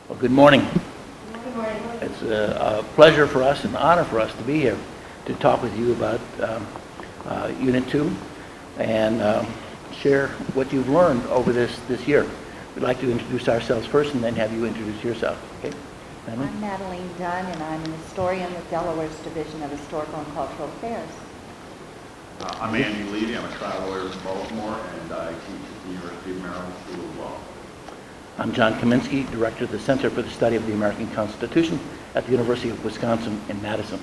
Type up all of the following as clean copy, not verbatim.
Well, good morning. Good morning. It's a pleasure for us and an honor for us to be here to talk with you about Unit 2 and share what you've learned over this year. We'd like to introduce ourselves first and then have you introduce yourself. Okay? Madeline? I'm Madeline Dunn, and I'm an historian with Delaware's Division of Historical and Cultural Affairs. I'm Andy Leedy. I'm a trial lawyer in Baltimore, and I teach at the University of Maryland School of Law. I'm John Kaminsky, Director of the Center for the Study of the American Constitution at the University of Wisconsin in Madison.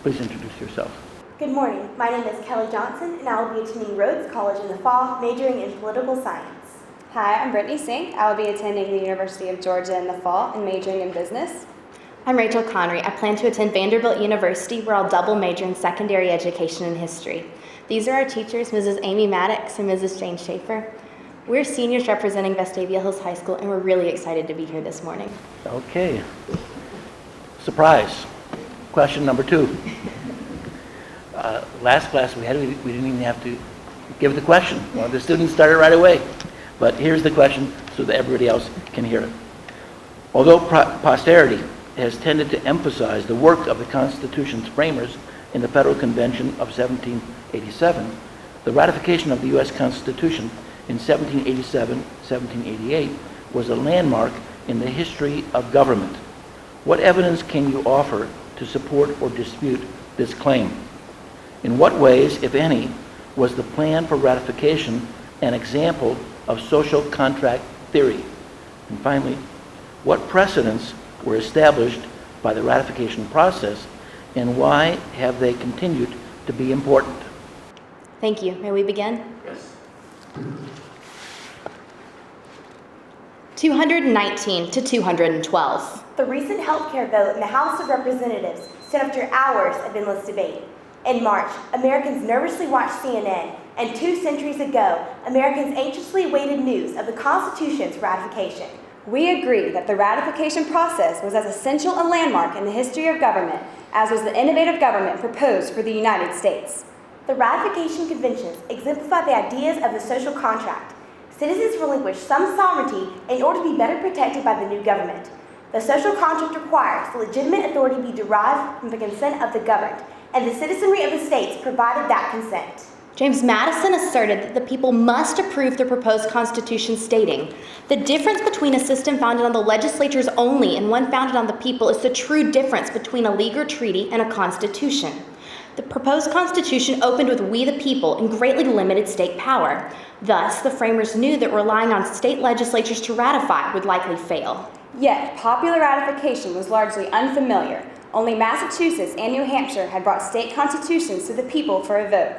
Please introduce yourself. Good morning. My name is Kelly Johnson, and I will be attending Rhodes College in the fall, majoring in political science. Hi, I'm Brittany Sink. I will be attending the University of Georgia in the fall and majoring in business. I'm Rachel Connery. I plan to attend Vanderbilt University, where I'll double major in secondary education and history. These are our teachers, Mrs. Amy Maddox and Mrs. Jane Schaefer. We're seniors representing Vestavia Hills High School, and we're really excited to be here this morning. Okay. Surprise. Question number 2. Last class we didn't even have to give the question. One of the students started right away. But here's the question so that everybody else can hear it. Although posterity has tended to emphasize the work of the Constitution's framers in the Federal Convention of 1787, the ratification of the U.S. Constitution in 1787-1788 was a landmark in the history of government. What evidence can you offer to support or dispute this claim? In what ways, if any, was the plan for ratification an example of social contract theory? And finally, what precedents were established by the ratification process, and why have they continued to be important? Thank you. May we begin? Yes. 219 to 212. The recent healthcare vote in the House of Representatives stood after hours of endless debate. In March, Americans nervously watched CNN, and 2 centuries ago, Americans anxiously awaited news of the Constitution's ratification. We agree that the ratification process was as essential a landmark in the history of government as was the innovative government proposed for the United States. The ratification conventions exemplify the ideas of the social contract. Citizens relinquish some sovereignty in order to be better protected by the new government. The social contract requires the legitimate authority be derived from the consent of the governed, and the citizenry of the states provided that consent. James Madison asserted that the people must approve the proposed Constitution, stating, "The difference between a system founded on the legislatures only and one founded on the people is the true difference between a league or treaty and a constitution." The proposed Constitution opened with "we the people" and greatly limited state power. Thus, the framers knew that relying on state legislatures to ratify would likely fail. Yet, popular ratification was largely unfamiliar. Only Massachusetts and New Hampshire had brought state constitutions to the people for a vote.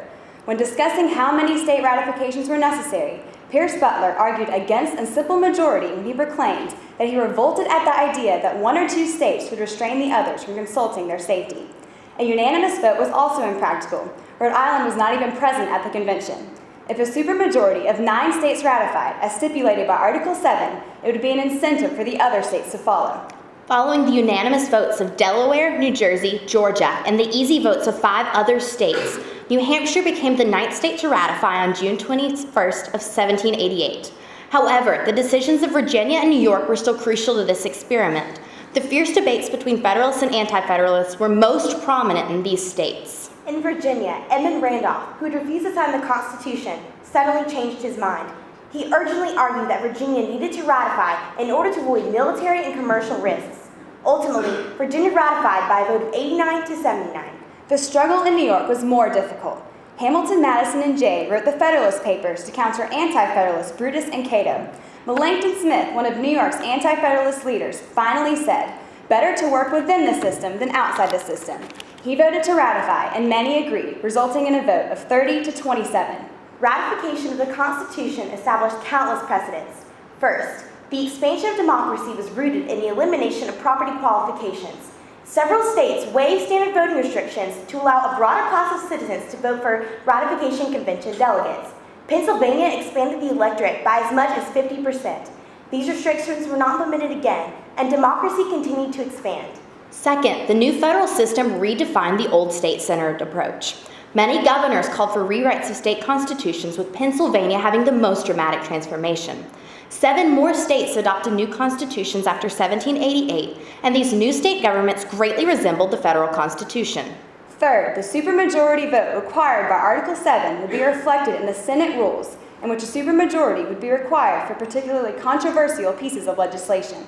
When discussing how many state ratifications were necessary, Pierce Butler argued against a simple majority when he proclaimed that he revolted at the idea that 1 or 2 states would restrain the others from consulting their safety. A unanimous vote was also impractical. Rhode Island was not even present at the convention. If a supermajority of 9 states ratified, as stipulated by Article 7, it would be an incentive for the other states to follow. Following the unanimous votes of Delaware, New Jersey, Georgia, and the easy votes of 5 other states, New Hampshire became the 9th state to ratify on June 21st of 1788. However, the decisions of Virginia and New York were still crucial to this experiment. The fierce debates between Federalists and Anti-Federalists were most prominent in these states. In Virginia, Edmund Randolph, who had refused to sign the Constitution, suddenly changed his mind. He urgently argued that Virginia needed to ratify in order to avoid military and commercial risks. Ultimately, Virginia ratified by a vote of 89 to 79. The struggle in New York was more difficult. Hamilton, Madison, and Jay wrote the Federalist Papers to counter Anti-Federalists Brutus and Cato. Melancton Smith, one of New York's Anti-Federalist leaders, finally said, "Better to work within the system than outside the system." He voted to ratify, and many agreed, resulting in a vote of 30 to 27. Ratification of the Constitution established countless precedents. First, the expansion of democracy was rooted in the elimination of property qualifications. Several states waived standard voting restrictions to allow a broader class of citizens to vote for ratification convention delegates. Pennsylvania expanded the electorate by as much as 50%. These restrictions were not implemented again, and democracy continued to expand. Second, the new federal system redefined the old state-centered approach. Many governors called for rewrites of state constitutions, with Pennsylvania having the most dramatic transformation. 7 more states adopted new constitutions after 1788, and these new state governments greatly resembled the federal constitution. Third, the supermajority vote required by Article 7 would be reflected in the Senate rules, in which a supermajority would be required for particularly controversial pieces of legislation.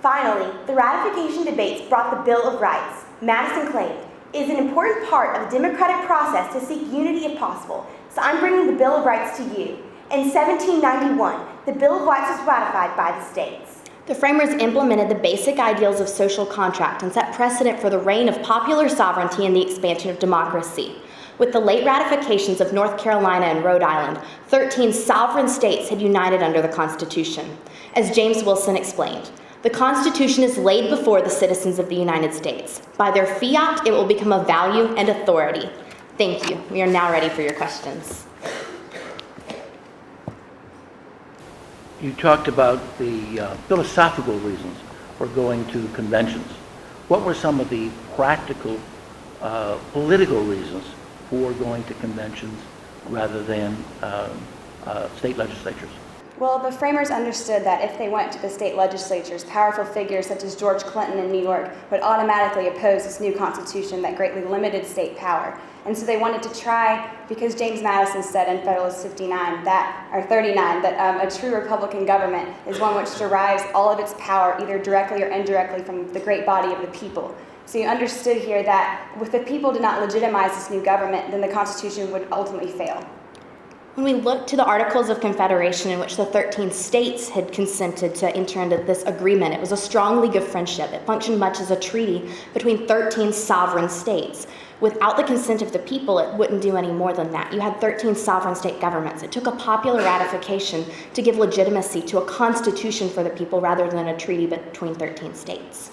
Finally, the ratification debates brought the Bill of Rights. Madison claimed is an important part of the democratic process to seek unity if possible, so I'm bringing the Bill of Rights to you. In 1791, the Bill of Rights was ratified by the states. The framers implemented the basic ideals of social contract and set precedent for the reign of popular sovereignty and the expansion of democracy. With the late ratifications of North Carolina and Rhode Island, 13 sovereign states had united under the Constitution. As James Wilson explained, the Constitution is laid before the citizens of the United States. By their fiat, it will become of value and authority. Thank you. We are now ready for your questions. You talked about the philosophical reasons for going to conventions. What were some of the practical political reasons for going to conventions rather than state legislatures? Well, the framers understood that if they went to the state legislatures, powerful figures such as George Clinton in New York would automatically oppose this new constitution that greatly limited state power. And so they wanted to try, because James Madison said in Federalist 39 that a true Republican government is one which derives all of its power either directly or indirectly from the great body of the people. So you understood here that if the people did not legitimize this new government, then the Constitution would ultimately fail. When we look to the Articles of Confederation in which the 13 states had consented to enter into this agreement, it was a strong league of friendship. It functioned much as a treaty between 13 sovereign states. Without the consent of the people, it wouldn't do any more than that. You had 13 sovereign state governments. It took a popular ratification to give legitimacy to a constitution for the people rather than a treaty between 13 states.